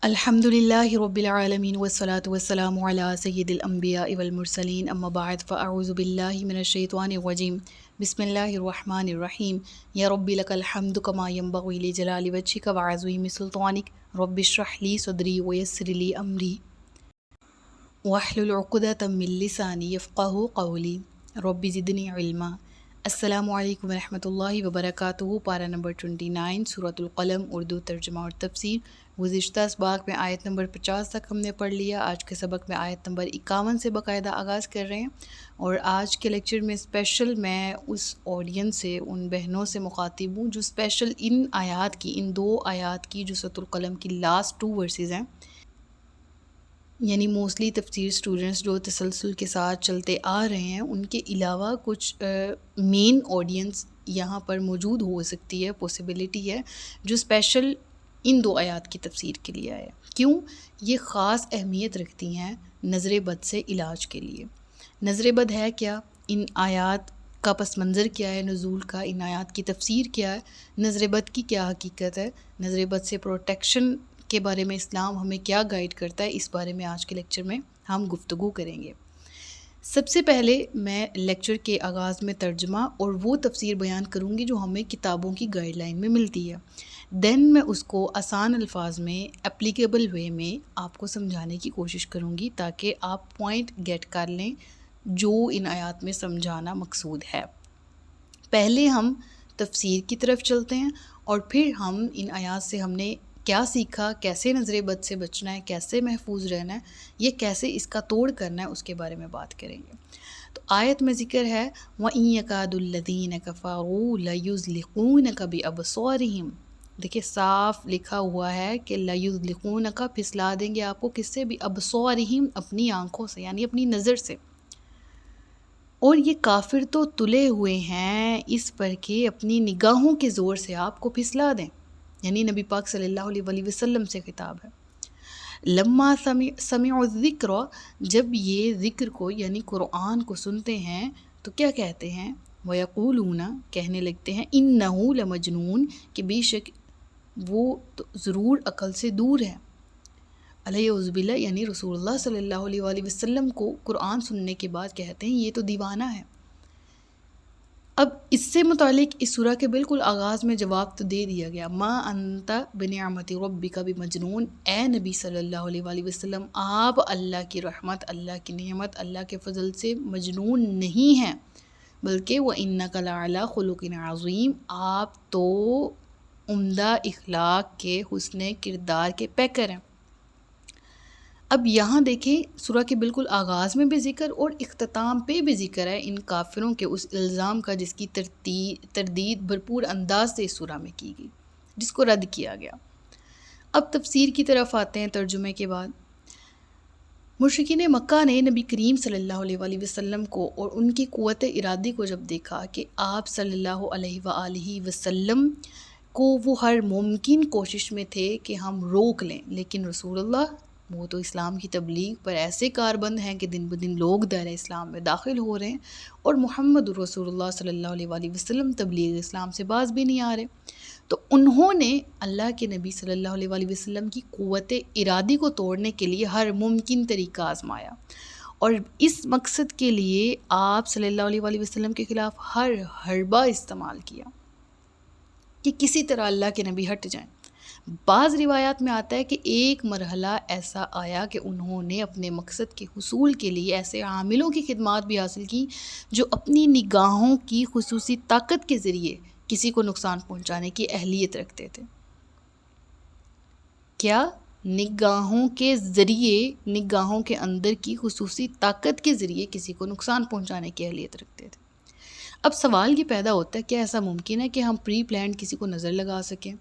الحمدللہ رب العالمین والصلاة والسلام علی سید الانبیاء والمرسلین اما بعد فاعوذ باللہ من الشیطان الرجیم بسم اللہ الرحمن الرحیم یا رب لک الحمد کما ینبغی لجلال وجہک وعظیم سلطانک رب اشرح لی صدری ویسر لی امری واحلل عقدۃ من لسانی یفقہوا قولی رب زدنی علما۔ السلام علیکم ورحمۃ اللہ وبرکاتہ۔ پارہ نمبر 29 سورۃ القلم، اردو ترجمہ اور تفسیر۔ گزشتہ اسباق میں آیت نمبر 50 تک ہم نے پڑھ لیا۔ آج کے سبق میں آیت نمبر 51 سے باقاعدہ آغاز کر رہے ہیں، اور آج کے لیکچر میں اسپیشل میں اس آڈینس سے، ان بہنوں سے مخاطب ہوں جو اسپیشل ان آیات کی، ان دو آیات کی جو سورۃ القلم کی لاسٹ 2 ورسز ہیں، یعنی موسٹلی تفسیر اسٹوڈنٹس جو تسلسل کے ساتھ چلتے آ رہے ہیں، ان کے علاوہ کچھ مین آڈینس یہاں پر موجود ہو سکتی ہے، پاسبلٹی ہے، جو اسپیشل ان 2 آیات کی تفسیر کے لیے آئے۔ کیوں؟ یہ خاص اہمیت رکھتی ہیں نظر بد سے علاج کے لیے۔ نظر بد ہے کیا؟ ان آیات کا پس منظر کیا ہے نزول کا؟ ان آیات کی تفسیر کیا ہے؟ نظر بد کی کیا حقیقت ہے؟ نظر بد سے پروٹیکشن کے بارے میں اسلام ہمیں کیا گائیڈ کرتا ہے؟ اس بارے میں آج کے لیکچر میں ہم گفتگو کریں گے۔ سب سے پہلے میں لیکچر کے آغاز میں ترجمہ اور وہ تفسیر بیان کروں گی جو ہمیں کتابوں کی گائیڈ لائن میں ملتی ہے، دین میں اس کو آسان الفاظ میں، اپلیکیبل وے میں آپ کو سمجھانے کی کوشش کروں گی تاکہ آپ پوائنٹ گیٹ کر لیں جو ان آیات میں سمجھانا مقصود ہے۔ پہلے ہم تفسیر کی طرف چلتے ہیں، اور پھر ہم ان آیات سے ہم نے کیا سیکھا، کیسے نظر بد سے بچنا ہے، کیسے محفوظ رہنا ہے، یہ کیسے اس کا توڑ کرنا ہے، اس کے بارے میں بات کریں گے۔ تو آیت میں ذکر ہے وَإِن يَكَادُ الَّذِينَ كَفَرُوا لَيُزْلِقُونَكَ بِأَبْصَارِهِمْ۔ دیکھیں صاف لکھا ہوا ہے کہ لَيُزْلِقُونَكَ، پھسلا دیں گے آپ کو، کس سے؟ بِأَبْصَارِهِمْ، اپنی آنکھوں سے، یعنی اپنی نظر سے۔ اور یہ کافر تو تلے ہوئے ہیں اس پر کہ اپنی نگاہوں کے زور سے آپ کو پھسلا دیں، یعنی نبی پاک صلی اللہ علیہ وآلہ وسلم سے خطاب ہے۔ لما سمعوا الذکر، جب یہ ذکر کو یعنی قرآن کو سنتے ہیں تو کیا کہتے ہیں؟ وَيَقُولُونَ، کہنے لگتے ہیں، إِنَّهُ لَمَجْنُونَ، کہ بے شک وہ تو ضرور عقل سے دور ہے۔ علیہ باللہ، یعنی رسول اللہ صلی اللہ علیہ وآلہ وسلم کو قرآن سننے کے بعد کہتے ہیں یہ تو دیوانہ ہے۔ اب اس سے متعلق اس سورہ کے بالکل آغاز میں جواب تو دے دیا گیا، ما انت بنعمت ربک بمجنون، اے نبی صلی اللہ علیہ وآلہ وسلم، آپ اللہ کی رحمت، اللہ کی نعمت، اللہ کے فضل سے مجنون نہیں ہیں، بلکہ وَإِنَّكَ لَعَلَىٰ خُلُقٍ عَظِيمٍ، آپ تو عمدہ اخلاق کے، حسن کردار کے پیکر ہیں۔ اب یہاں دیکھیں سورہ کے بالکل آغاز میں بھی ذکر اور اختتام پہ بھی ذکر ہے ان کافروں کے اس الزام کا جس کی تردید بھرپور انداز سے اس سورہ میں کی گئی، جس کو رد کیا گیا۔ اب تفسیر کی طرف آتے ہیں ترجمے کے بعد۔ مشرکین مکہ نے نبی کریم صلی اللہ علیہ وآلہ وسلم کو اور ان کی قوت ارادی کو جب دیکھا کہ آپ صلی اللہ علیہ وآلہ وسلم کو وہ ہر ممکن کوشش میں تھے کہ ہم روک لیں، لیکن رسول اللہ وہ تو اسلام کی تبلیغ پر ایسے کاربند ہیں کہ دن بدن لوگ دائرہ اسلام میں داخل ہو رہے ہیں، اور محمد رسول اللہ صلی اللہ علیہ وآلہ وسلم تبلیغ اسلام سے باز بھی نہیں آ رہے، تو انہوں نے اللہ کے نبی صلی اللہ علیہ وآلہ وسلم کی قوت ارادی کو توڑنے کے لیے ہر ممکن طریقہ آزمایا، اور اس مقصد کے لیے آپ صلی اللہ علیہ وآلہ وسلم کے خلاف ہر حربہ استعمال کیا کہ کسی طرح اللہ کے نبی ہٹ جائیں۔ بعض روایات میں آتا ہے کہ ایک مرحلہ ایسا آیا کہ انہوں نے اپنے مقصد کے حصول کے لیے ایسے عاملوں کی خدمات بھی حاصل کی جو اپنی نگاہوں کی خصوصی طاقت کے ذریعے کسی کو نقصان پہنچانے کی اہلیت رکھتے تھے۔ کیا؟ نگاہوں کے ذریعے، نگاہوں کے اندر کی خصوصی طاقت کے ذریعے کسی کو نقصان پہنچانے کی اہلیت رکھتے تھے۔ اب سوال یہ پیدا ہوتا ہے، کیا ایسا ممکن ہے کہ ہم پری پلانڈ کسی کو نظر لگا سکیں؟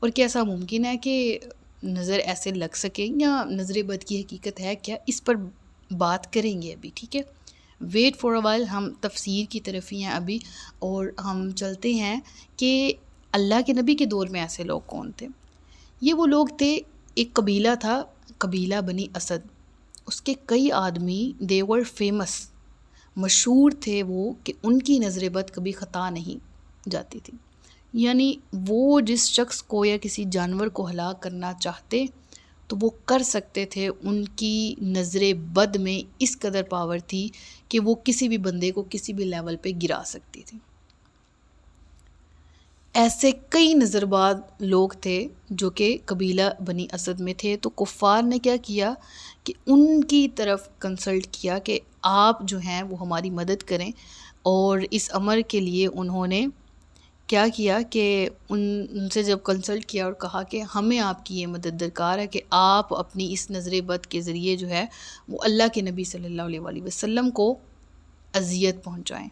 اور کیا ایسا ممکن ہے کہ نظر ایسے لگ سکے، یا نظر بد کی حقیقت ہے کیا؟ اس پر بات کریں گے ابھی، ٹھیک ہے؟ ویٹ فار اے وائل، ہم تفسیر کی طرف ہی ہیں ابھی، اور ہم چلتے ہیں کہ اللہ کے نبی کے دور میں ایسے لوگ کون تھے۔ یہ وہ لوگ تھے، ایک قبیلہ تھا، قبیلہ بنی اسد، اس کے کئی آدمی they were famous، مشہور تھے وہ کہ ان کی نظر بد کبھی خطا نہیں جاتی تھی، یعنی وہ جس شخص کو یا کسی جانور کو ہلاک کرنا چاہتے تو وہ کر سکتے تھے. ان کی نظر بد میں اس قدر پاور تھی کہ وہ کسی بھی بندے کو کسی بھی لیول پہ گرا سکتی تھی. ایسے کئی نظر باز لوگ تھے جو کہ قبیلہ بنی اسد میں تھے. تو کفار نے کیا کیا کہ ان کی طرف کنسلٹ کیا کہ آپ جو ہیں وہ ہماری مدد کریں، اور اس امر کے لیے انہوں نے کیا کیا کہ ان سے جب کنسلٹ کیا اور کہا کہ ہمیں آپ کی یہ مدد درکار ہے کہ آپ اپنی اس نظر بد کے ذریعے جو ہے وہ اللہ کے نبی صلی اللہ علیہ وآلہ وسلم کو اذیت پہنچائیں.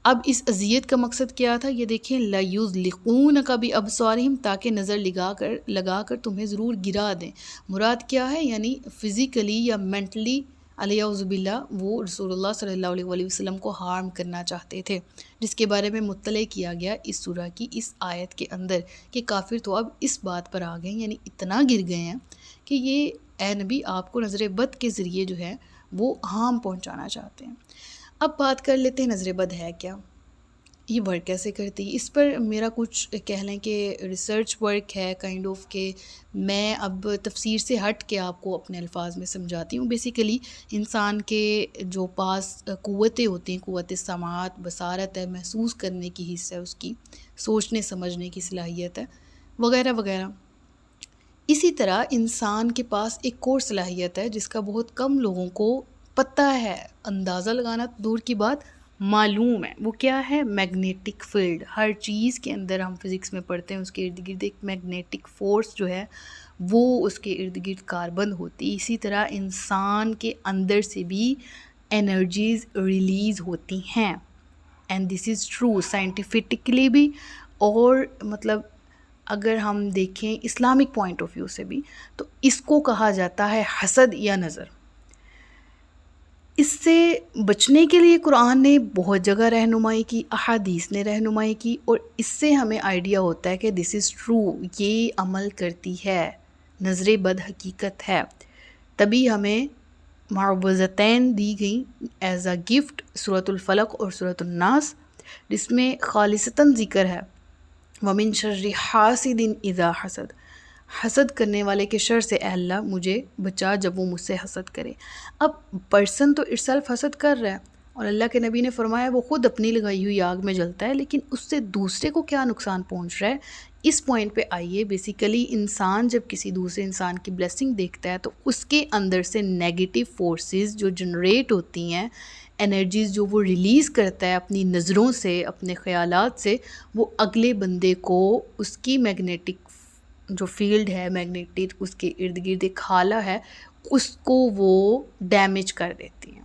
اب اس اذیت کا مقصد کیا تھا؟ یہ دیکھیں، لَيُزْلِقُونَكَ بِأَبْصَارِهِمْ، تاکہ نظر لگا کر تمہیں ضرور گرا دیں. مراد کیا ہے؟ یعنی فزیکلی یا مینٹلی علیہ باللہ وہ رسول اللہ صلی اللہ علیہ وآلہ وسلم کو ہارم کرنا چاہتے تھے، جس کے بارے میں مطلع کیا گیا اس سورہ کی اس آیت کے اندر کہ کافر تو اب اس بات پر آ گئے، یعنی اتنا گر گئے ہیں کہ یہ اے نبی آپ کو نظر بد کے ذریعے جو ہے وہ ہارم پہنچانا چاہتے ہیں. اب بات کر لیتے ہیں نظر بد ہے کیا، یہ ورک کیسے کرتی ہے. اس پر میرا کچھ کہہ لیں کہ ریسرچ ورک ہے کائنڈ آف، کہ میں اب تفسیر سے ہٹ کے آپ کو اپنے الفاظ میں سمجھاتی ہوں. بیسیکلی انسان کے جو پاس قوتیں ہوتی ہیں، قوت سماعت، بصارت ہے، محسوس کرنے کی حص ہے، اس کی سوچنے سمجھنے کی صلاحیت ہے، وغیرہ وغیرہ. اسی طرح انسان کے پاس ایک اور صلاحیت ہے جس کا بہت کم لوگوں کو پتہ ہے، اندازہ لگانا دور کی بات، معلوم ہے. وہ کیا ہے؟ Magnetic field. ہر چیز کے اندر ہم فزکس میں پڑھتے ہیں، اس کے ارد گرد ایک میگنیٹک فورس جو ہے وہ اس کے ارد گرد کاربند ہوتی. اسی طرح انسان کے اندر سے بھی انرجیز ریلیز ہوتی ہیں، and this is true scientifically بھی، اور مطلب اگر ہم دیکھیں اسلامک پوائنٹ آف ویو سے بھی تو اس کو کہا جاتا ہے حسد یا نظر. اس سے بچنے کے لیے قرآن نے بہت جگہ رہنمائی کی، احادیث نے رہنمائی کی، اور اس سے ہمیں آئیڈیا ہوتا ہے کہ دس از ٹرو، یہ عمل کرتی ہے، نظر بد حقیقت ہے. تبھی ہمیں معوذتین دی گئیں ایز اے گفٹ، سورۃ الفلق اور سورۃ الناس، جس میں خالصتاً ذکر ہے وَمِن شَرِّ حَاسِدٍ إِذَا حَسَدَ، حسد کرنے والے کے شر سے اے اللہ مجھے بچا جب وہ مجھ سے حسد کرے. اب پرسن تو ارسلف حسد کر رہا ہے، اور اللہ کے نبی نے فرمایا وہ خود اپنی لگائی ہوئی آگ میں جلتا ہے، لیکن اس سے دوسرے کو کیا نقصان پہنچ رہا ہے، اس پوائنٹ پہ آئیے. بیسیکلی انسان جب کسی دوسرے انسان کی بلیسنگ دیکھتا ہے تو اس کے اندر سے نیگیٹو فورسز جو جنریٹ ہوتی ہیں، انرجیز جو وہ ریلیز کرتا ہے اپنی نظروں سے، اپنے خیالات سے، وہ اگلے بندے کو اس کی میگنیٹک جو فیلڈ ہے، میگنیٹک اس کے ارد گرد ایک خالہ ہے، اس کو وہ ڈیمیج کر دیتی ہیں.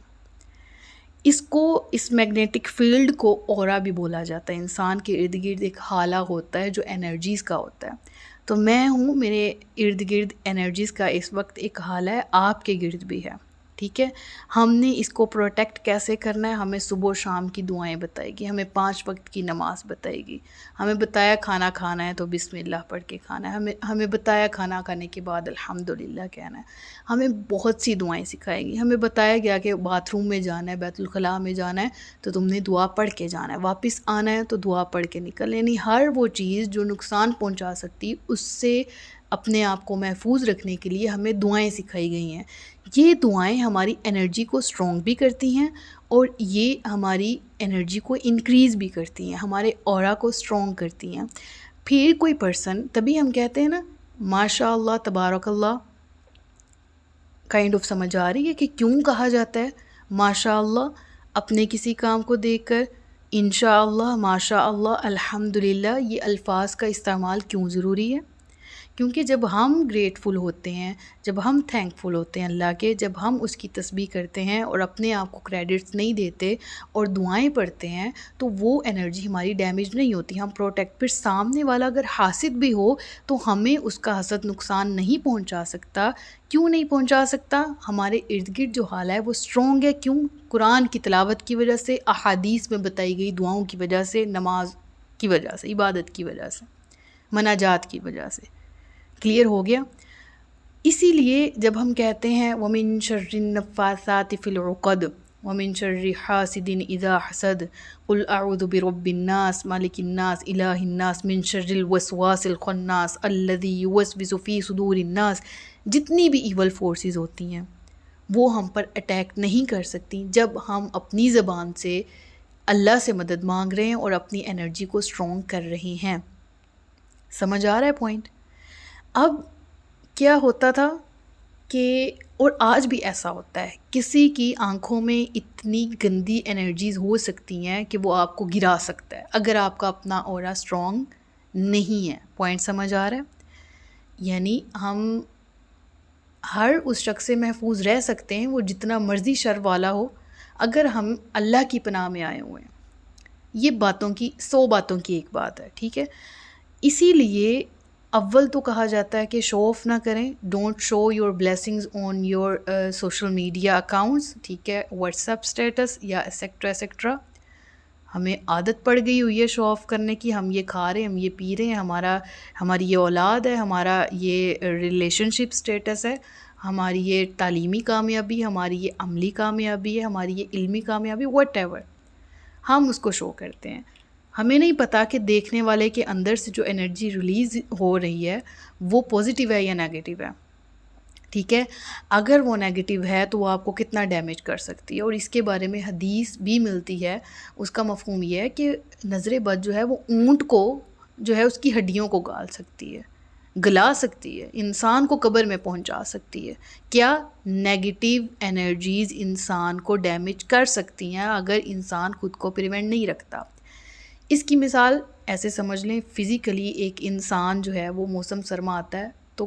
اس میگنیٹک فیلڈ کو اورا بھی بولا جاتا ہے. انسان کے ارد گرد ایک حالہ ہوتا ہے جو انرجیز کا ہوتا ہے. تو میں ہوں، میرے ارد گرد انرجیز کا اس وقت ایک حالہ ہے، آپ کے گرد بھی ہے، ٹھیک ہے. ہم نے اس کو پروٹیکٹ کیسے کرنا ہے؟ ہمیں صبح و شام کی دعائیں بتائے گی، ہمیں 5 وقت کی نماز بتائے گی، ہمیں بتایا کھانا کھانا ہے تو بسم اللہ پڑھ کے کھانا ہے، ہمیں بتایا کھانا کھانے کے بعد الحمدللہ کہنا ہے، ہمیں بہت سی دعائیں سکھائے گی. ہمیں بتایا گیا کہ باتھ روم میں جانا ہے، بیت الخلاء میں جانا ہے تو تم نے دعا پڑھ کے جانا ہے، واپس آنا ہے تو دعا پڑھ کے نکل. یعنی ہر وہ چیز جو نقصان پہنچا سکتی، اس سے اپنے آپ کو محفوظ رکھنے کے لیے ہمیں دعائیں سکھائی گئی ہیں. یہ دعائیں ہماری انرجی کو اسٹرانگ بھی کرتی ہیں، اور یہ ہماری انرجی کو انکریز بھی کرتی ہیں، ہمارے اورا کو اسٹرانگ کرتی ہیں. پھر کوئی پرسن، تبھی ہم کہتے ہیں نا ماشاء اللہ تبارک اللہ، کائنڈ آف سمجھ آ رہی ہے کہ کیوں کہا جاتا ہے ماشاء اللہ اپنے کسی کام کو دیکھ کر، انشاء اللہ، ماشاء اللہ، الحمدللہ، یہ الفاظ کا استعمال کیوں ضروری ہے؟ کیونکہ جب ہم گریٹفل ہوتے ہیں، جب ہم تھینکفل ہوتے ہیں اللہ کے، جب ہم اس کی تسبیح کرتے ہیں اور اپنے آپ کو کریڈٹس نہیں دیتے اور دعائیں پڑھتے ہیں، تو وہ انرجی ہماری ڈیمیج نہیں ہوتی، ہم پروٹیکٹ. پھر سامنے والا اگر حاسد بھی ہو تو ہمیں اس کا حسد نقصان نہیں پہنچا سکتا. کیوں نہیں پہنچا سکتا؟ ہمارے ارد گرد جو حال ہے وہ اسٹرانگ ہے. کیوں؟ قرآن کی تلاوت کی وجہ سے، احادیث میں بتائی گئی دعاؤں کی وجہ سے، نماز کی وجہ سے، عبادت کی وجہ سے، مناجات کی وجہ سے. کلیئر ہو گیا؟ اسی لیے جب ہم کہتے ہیں وَمِن شَرِّ النَّفَّاثَاتِ فِی الْعُقَدِ، ومن شر حاسد اذا حسد قل اعوذ برب الناس مالک الناس الہ الناس من شر الوسواس الخناس الذی یوسوس فی صدور الناس. جتنی بھی ایول فورسز ہوتی ہیں وہ ہم پر اٹیک نہیں کر سکتی جب ہم اپنی زبان سے اللہ سے مدد مانگ رہے ہیں اور اپنی انرجی کو اسٹرانگ کر رہے ہیں. سمجھ آ رہا ہے پوائنٹ؟ اب کیا ہوتا تھا کہ اور آج بھی ایسا ہوتا ہے، کسی کی آنکھوں میں اتنی گندی انرجیز ہو سکتی ہیں کہ وہ آپ کو گرا سکتا ہے اگر آپ کا اپنا اورا اسٹرانگ نہیں ہے. پوائنٹ سمجھ آ رہا ہے؟ یعنی ہم ہر اس شخص سے محفوظ رہ سکتے ہیں وہ جتنا مرضی شر والا ہو اگر ہم اللہ کی پناہ میں آئے ہوئے ہیں. یہ باتوں کی 100 باتوں کی ایک بات ہے، ٹھیک ہے؟ اسی لیے اول تو کہا جاتا ہے کہ شو آف نہ کریں، don't show your blessings on your social media accounts, ٹھیک ہے، واٹس ایپ اسٹیٹس یا ایسیکٹرا ایسیکٹرا. ہمیں عادت پڑ گئی ہوئی ہے شو آف کرنے کی، ہم یہ کھا رہے ہیں، ہم یہ پی رہے ہیں، ہماری یہ اولاد ہے، ہمارا یہ ریلیشن شپ اسٹیٹس ہے، ہماری یہ تعلیمی کامیابی، ہماری یہ عملی کامیابی ہے، ہماری یہ علمی کامیابی، واٹ ایور، ہم اس کو شو کرتے ہیں. ہمیں نہیں پتہ کہ دیکھنے والے کے اندر سے جو انرجی ریلیز ہو رہی ہے وہ پازیٹیو ہے یا نیگیٹیو ہے. ٹھیک ہے، اگر وہ نیگیٹیو ہے تو وہ آپ کو کتنا ڈیمیج کر سکتی ہے، اور اس کے بارے میں حدیث بھی ملتی ہے. اس کا مفہوم یہ ہے کہ نظر بد جو ہے وہ اونٹ کو جو ہے اس کی ہڈیوں کو گال سکتی ہے، گلا سکتی ہے، انسان کو قبر میں پہنچا سکتی ہے. کیا نیگیٹیو انرجیز انسان کو ڈیمیج کر سکتی ہیں اگر انسان خود کو پریونٹ نہیں رکھتا. اس کی مثال ایسے سمجھ لیں، فزیکلی ایک انسان جو ہے وہ موسم سرما آتا ہے تو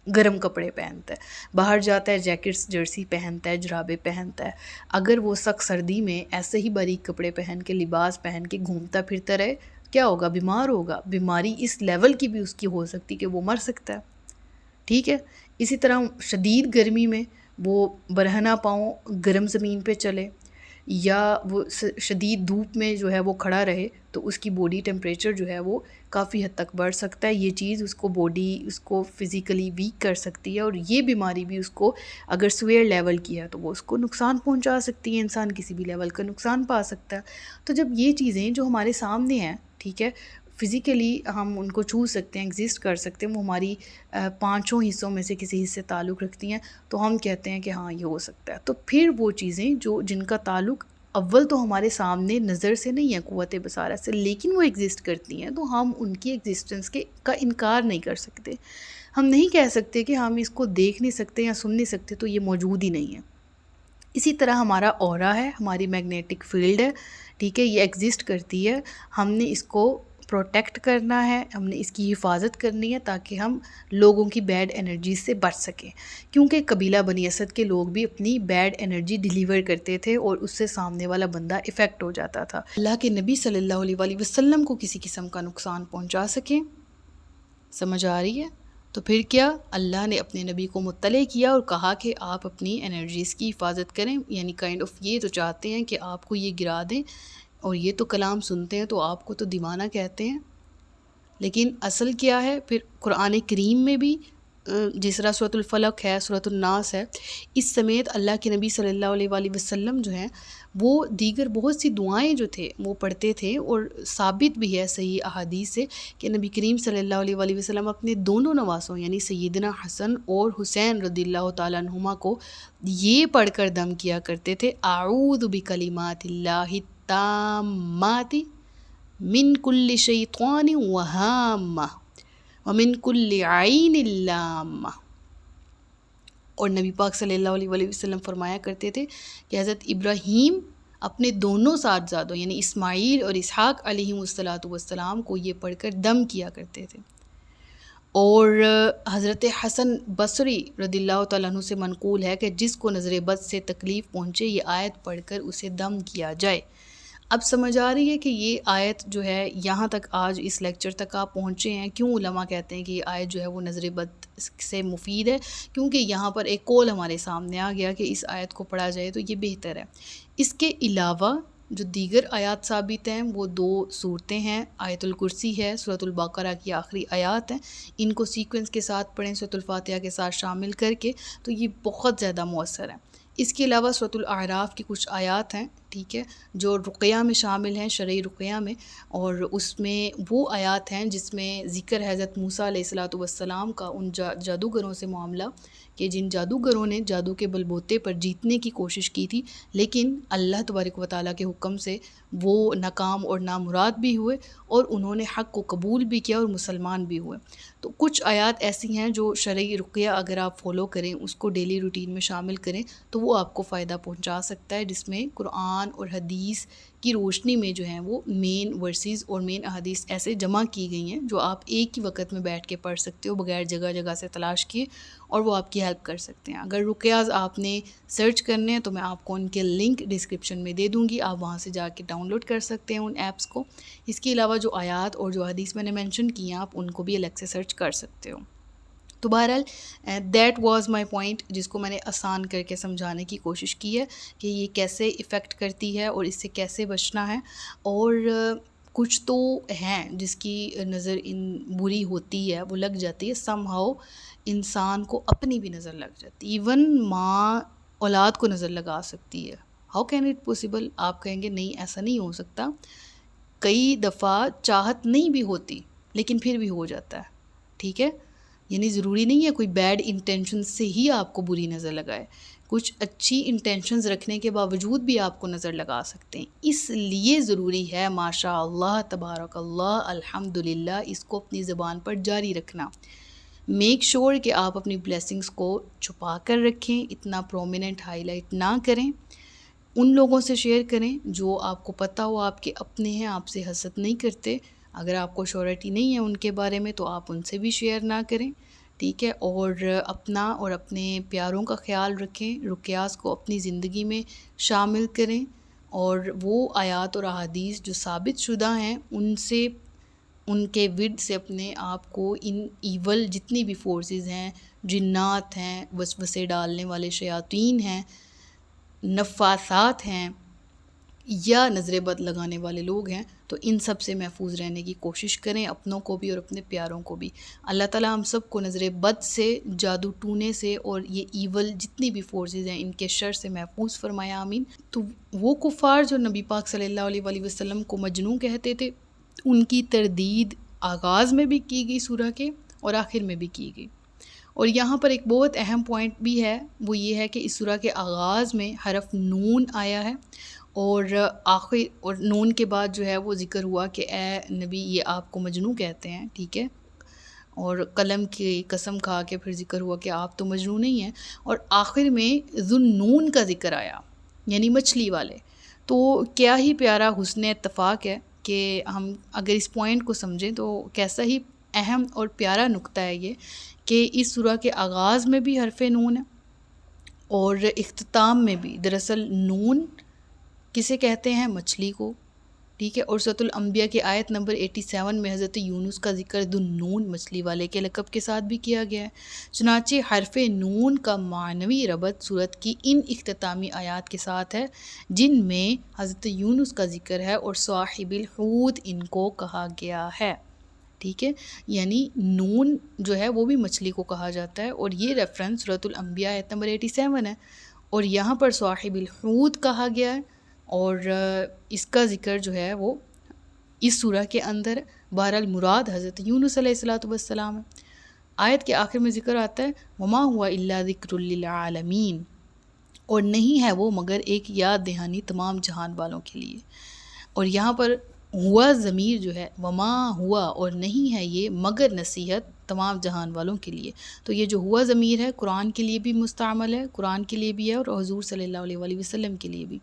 گرم کپڑے پہنتا ہے، باہر جاتا ہے جیکٹس جرسی پہنتا ہے، جرابے پہنتا ہے. اگر وہ سخت سردی میں ایسے ہی باریک کپڑے پہن کے لباس پہن کے گھومتا پھرتا رہے، کیا ہوگا؟ بیمار ہوگا. بیماری اس لیول کی بھی اس کی ہو سکتی کہ وہ مر سکتا ہے. ٹھیک ہے، اسی طرح شدید گرمی میں وہ برہنہ پاؤں گرم زمین پہ چلے یا وہ شدید دھوپ میں جو ہے وہ کھڑا رہے تو اس کی باڈی ٹیمپریچر جو ہے وہ کافی حد تک بڑھ سکتا ہے. یہ چیز اس کو اس کو فزیکلی ویک کر سکتی ہے، اور یہ بیماری بھی اس کو اگر سویئر لیول کی ہے تو وہ اس کو نقصان پہنچا سکتی ہے. انسان کسی بھی لیول کا نقصان پا سکتا ہے. تو جب یہ چیزیں جو ہمارے سامنے ہیں، ٹھیک ہے، فزیکلی ہم ان کو چھو سکتے ہیں، ایگزسٹ کر سکتے ہیں، وہ ہماری 5 حصوں میں سے کسی حصے تعلق رکھتی ہیں، تو ہم کہتے ہیں کہ ہاں یہ ہو سکتا ہے. تو پھر وہ چیزیں جن کا تعلق اول تو ہمارے سامنے نظر سے نہیں ہے، قوت بصارت سے، لیکن وہ ایگزسٹ کرتی ہیں، تو ہم ان کی ایگزسٹنس کا انکار نہیں کر سکتے. ہم نہیں کہہ سکتے کہ ہم اس کو دیکھ نہیں سکتے یا سن نہیں سکتے تو یہ موجود ہی نہیں ہے. اسی طرح ہمارا اورا ہے، ہماری میگنیٹک فیلڈ ہے، ٹھیک ہے، یہ ایگزسٹ کرتی ہے. ہم نے اس کو پروٹیکٹ کرنا ہے، ہم نے اس کی حفاظت کرنی ہے تاکہ ہم لوگوں کی بیڈ انرجیز سے بچ سکیں. کیونکہ قبیلہ بنی اسد کے لوگ بھی اپنی بیڈ انرجی ڈیلیور کرتے تھے اور اس سے سامنے والا بندہ افیکٹ ہو جاتا تھا. اللہ کے نبی صلی اللہ علیہ وآلہ وسلم کو کسی قسم کا نقصان پہنچا سکیں. سمجھ آ رہی ہے؟ تو پھر کیا اللہ نے اپنے نبی کو مطلع کیا اور کہا کہ آپ اپنی انرجیز کی حفاظت کریں. یعنی کائنڈ آف یہ تو چاہتے ہیں کہ آپ کو یہ گرا دیں، اور یہ تو کلام سنتے ہیں تو آپ کو تو دیوانہ کہتے ہیں. لیکن اصل کیا ہے؟ پھر قرآن کریم میں بھی جس طرح سورۃ الفلق ہے، سورۃ الناس ہے، اس سمیت اللہ کے نبی صلی اللہ علیہ وآلہ وسلم جو ہیں وہ دیگر بہت سی دعائیں جو تھے وہ پڑھتے تھے، اور ثابت بھی ہے صحیح احادیث سے کہ نبی کریم صلی اللہ علیہ وآلہ وسلم اپنے دونوں نواسوں یعنی سیدنا حسن اور حسین رضی اللہ تعالیٰ عنہما کو یہ پڑھ کر دم کیا کرتے تھے، اعوذ بکلمات اللہ التامات من کل شیطان وہامہ ومن کل عین لامہ. اور نبی پاک صلی اللہ علیہ وآلہ وسلم فرمایا کرتے تھے کہ حضرت ابراہیم اپنے دونوں صاحبزادوں یعنی اسماعیل اور اسحاق علیہم السلام کو یہ پڑھ کر دم کیا کرتے تھے. اور حضرت حسن بصری رضی اللہ تعالیٰ عنہ سے منقول ہے کہ جس کو نظر بد سے تکلیف پہنچے یہ آیت پڑھ کر اسے دم کیا جائے. اب سمجھ آ رہی ہے کہ یہ آیت جو ہے یہاں تک آج اس لیکچر تک آپ پہنچے ہیں. کیوں علماء کہتے ہیں کہ یہ آیت جو ہے وہ نظر بد سے مفید ہے؟ کیونکہ یہاں پر ایک قول ہمارے سامنے آ گیا کہ اس آیت کو پڑھا جائے تو یہ بہتر ہے. اس کے علاوہ جو دیگر آیات ثابت ہیں وہ 2 صورتیں ہیں. آیت الکرسی ہے، سورۃ البقرہ کی آخری آیات ہیں، ان کو سیکوینس کے ساتھ پڑھیں، سورۃ الفاتحہ کے ساتھ شامل کر کے، تو یہ بہت زیادہ مؤثر ہے. اس کے علاوہ سورۃ الاعراف کی کچھ آیات ہیں، ٹھیک ہے، جو رقیہ میں شامل ہیں، شرعی رقیہ میں، اور اس میں وہ آیات ہیں جس میں ذکر ہے حضرت موسیٰ علیہ الصلوۃ والسلام کا ان جادوگروں سے معاملہ، کہ جن جادوگروں نے جادو کے بل بوتے پر جیتنے کی کوشش کی تھی، لیکن اللہ تبارک و تعالیٰ کے حکم سے وہ ناکام اور نامراد بھی ہوئے، اور انہوں نے حق کو قبول بھی کیا اور مسلمان بھی ہوئے۔ تو کچھ آیات ایسی ہیں جو شرعی رقیہ اگر آپ فالو کریں، اس کو ڈیلی روٹین میں شامل کریں، تو وہ آپ کو فائدہ پہنچا سکتا ہے، جس میں قرآن اور حدیث کی روشنی میں جو ہیں وہ مین ورسز اور مین احادیث ایسے جمع کی گئی ہیں جو آپ ایک ہی وقت میں بیٹھ کے پڑھ سکتے ہو بغیر جگہ جگہ سے تلاش کیے، اور وہ آپ کی ہیلپ کر سکتے ہیں۔ اگر رقیاز آپ نے سرچ کرنے ہیں تو میں آپ کو ان کے لنک ڈسکرپشن میں دے دوں گی، آپ وہاں سے جا کے ڈاؤن لوڈ کر سکتے ہیں ان ایپس کو۔ اس کے علاوہ جو آیات اور جو حدیث میں نے مینشن کی ہیں، آپ ان کو بھی الگ سے سرچ کر سکتے ہو۔ تو بہرحال دیٹ واز مائی پوائنٹ، جس کو میں نے آسان کر کے سمجھانے کی کوشش کی ہے کہ یہ کیسے افیکٹ کرتی ہے اور اس سے کیسے بچنا ہے۔ اور کچھ تو ہیں جس کی نظر بری ہوتی ہے، وہ لگ جاتی ہے، سم ہاؤ انسان کو اپنی بھی نظر لگ جاتی ہے، ایون ماں اولاد کو نظر لگا سکتی ہے۔ How can it possible? آپ کہیں گے نہیں، ایسا نہیں ہو سکتا۔ کئی دفعہ چاہت نہیں بھی ہوتی لیکن پھر بھی ہو جاتا ہے، ٹھیک ہے، یعنی ضروری نہیں ہے کوئی بیڈ انٹینشن سے ہی آپ کو بری نظر لگائے، کچھ اچھی انٹینشنز رکھنے کے باوجود بھی آپ کو نظر لگا سکتے ہیں۔ اس لیے ضروری ہے ماشاء اللہ تبارک اللہ الحمدللہ اس کو اپنی زبان پر جاری رکھنا۔ میک شور کہ آپ اپنی بلیسنگز کو چھپا کر رکھیں، اتنا پرومیننٹ ہائی لائٹ نہ کریں، ان لوگوں سے شیئر کریں جو آپ کو پتہ ہو آپ کے اپنے ہیں، آپ سے حسد نہیں کرتے۔ اگر آپ کو شیورٹی نہیں ہے ان کے بارے میں تو آپ ان سے بھی شیئر نہ کریں، ٹھیک ہے، اور اپنا اور اپنے پیاروں کا خیال رکھیں، رقیاز کو اپنی زندگی میں شامل کریں، اور وہ آیات اور احادیث جو ثابت شدہ ہیں ان کے ورد سے اپنے آپ کو ان ایول جتنی بھی فورسز ہیں، جنات ہیں، وسوسے ڈالنے والے شیاطین ہیں، نفاثات ہیں، یا نظر بد لگانے والے لوگ ہیں، تو ان سب سے محفوظ رہنے کی کوشش کریں، اپنوں کو بھی اور اپنے پیاروں کو بھی۔ اللہ تعالیٰ ہم سب کو نظر بد سے، جادو ٹونے سے، اور یہ ایول جتنی بھی فورسز ہیں ان کے شر سے محفوظ فرمایا، آمین۔ تو وہ کفار جو نبی پاک صلی اللہ علیہ وآلہ وسلم کو مجنون کہتے تھے، ان کی تردید آغاز میں بھی کی گئی سورہ کے اور آخر میں بھی کی گئی۔ اور یہاں پر ایک بہت اہم پوائنٹ بھی ہے، وہ یہ ہے کہ اس سورہ کے آغاز میں حرف نون آیا ہے، اور آخر اور نون کے بعد جو ہے وہ ذکر ہوا کہ اے نبی یہ آپ کو مجنون کہتے ہیں، ٹھیک ہے، اور قلم کی قسم کھا کے پھر ذکر ہوا کہ آپ تو مجنون نہیں ہیں، اور آخر میں ذوالنون کا ذکر آیا، یعنی مچھلی والے۔ تو کیا ہی پیارا حسن اتفاق ہے کہ ہم اگر اس پوائنٹ کو سمجھیں تو کیسا ہی اہم اور پیارا نقطہ ہے یہ کہ اس سورہ کے آغاز میں بھی حرف نون ہے اور اختتام میں بھی۔ دراصل نون کسے کہتے ہیں؟ مچھلی کو، ٹھیک ہے، اور سورۃ الانبیاء کی آیت نمبر 87 میں حضرت یونس کا ذکر ذوالنون مچھلی والے کے لقب کے ساتھ بھی کیا گیا ہے۔ چنانچہ حرف نون کا معنوی ربط سورت کی ان اختتامی آیات کے ساتھ ہے جن میں حضرت یونس کا ذکر ہے اور صاحب الحوت ان کو کہا گیا ہے، ٹھیک ہے، یعنی نون جو ہے وہ بھی مچھلی کو کہا جاتا ہے، اور یہ ریفرنس سورۃ الانبیاء آیت نمبر 87 ہے، اور یہاں پر صاحب الحوت کہا گیا ہے، اور اس کا ذکر جو ہے وہ اس سورہ کے اندر ہے۔ بہرحال مراد حضرت یونس علیہ الصلوۃ والسلام ہے۔ آیت کے آخر میں ذکر آتا ہے وما ہوا الا ذکر للعالمین، اور نہیں ہے وہ مگر ایک یاد دہانی تمام جہان والوں کے لیے۔ اور یہاں پر ہوا ضمیر جو ہے، وما ہوا، اور نہیں ہے یہ مگر نصیحت تمام جہان والوں کے لیے، تو یہ جو ہوا ضمیر ہے قرآن کے لیے بھی مستعمل ہے، قرآن کے لیے بھی ہے، اور حضور صلی اللہ علیہ وآلہ وسلم کے لیے بھی۔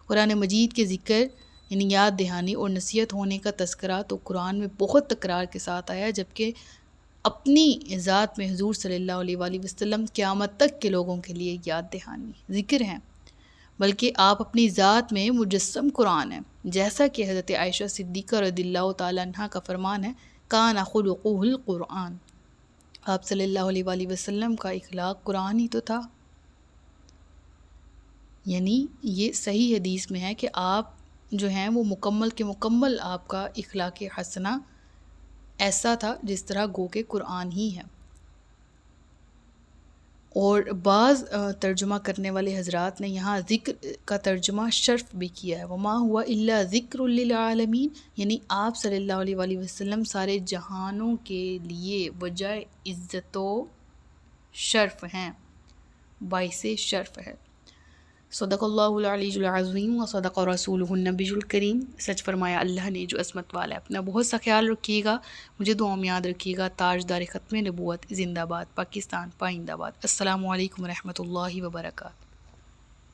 قرآن مجید کے ذکر یعنی یاد دہانی اور نصیحت ہونے کا تذکرہ تو قرآن میں بہت تکرار کے ساتھ آیا، جبکہ اپنی ذات میں حضور صلی اللہ علیہ وآلہ وسلم قیامت تک کے لوگوں کے لیے یاد دہانی ذکر ہیں، بلکہ آپ اپنی ذات میں مجسم قرآن ہیں، جیسا کہ حضرت عائشہ صدیقہ رضی اللہ تعالیٰ عنہ کا فرمان ہے کان خلقہ القرآن، آپ صلی اللہ علیہ وآلہ وسلم کا اخلاق قرآن ہی تو تھا۔ یعنی یہ صحیح حدیث میں ہے کہ آپ جو ہیں وہ مکمل کے مکمل آپ کا اخلاق حسنہ ایسا تھا جس طرح گو کہ قرآن ہی ہے۔ اور بعض ترجمہ کرنے والے حضرات نے یہاں ذکر کا ترجمہ شرف بھی کیا ہے، وما ہوا الا ذکر للعالمین، یعنی آپ صلی اللہ علیہ وآلہ وسلم سارے جہانوں کے لیے وجہ عزت و شرف ہیں، باعث شرف ہے۔ صدق اللہ العلی العظیم و صدق رسولہ النبی الکریم، سچ فرمایا اللہ نے جو عظمت والا ہے۔ اپنا بہت سا خیال رکھیے گا، مجھے دعاؤں میں یاد رکھیے گا۔ تاجدار ختم نبوت زندہ باد، پاکستان پائندہ باد۔ السلام علیکم ورحمۃ اللہ وبرکاتہ۔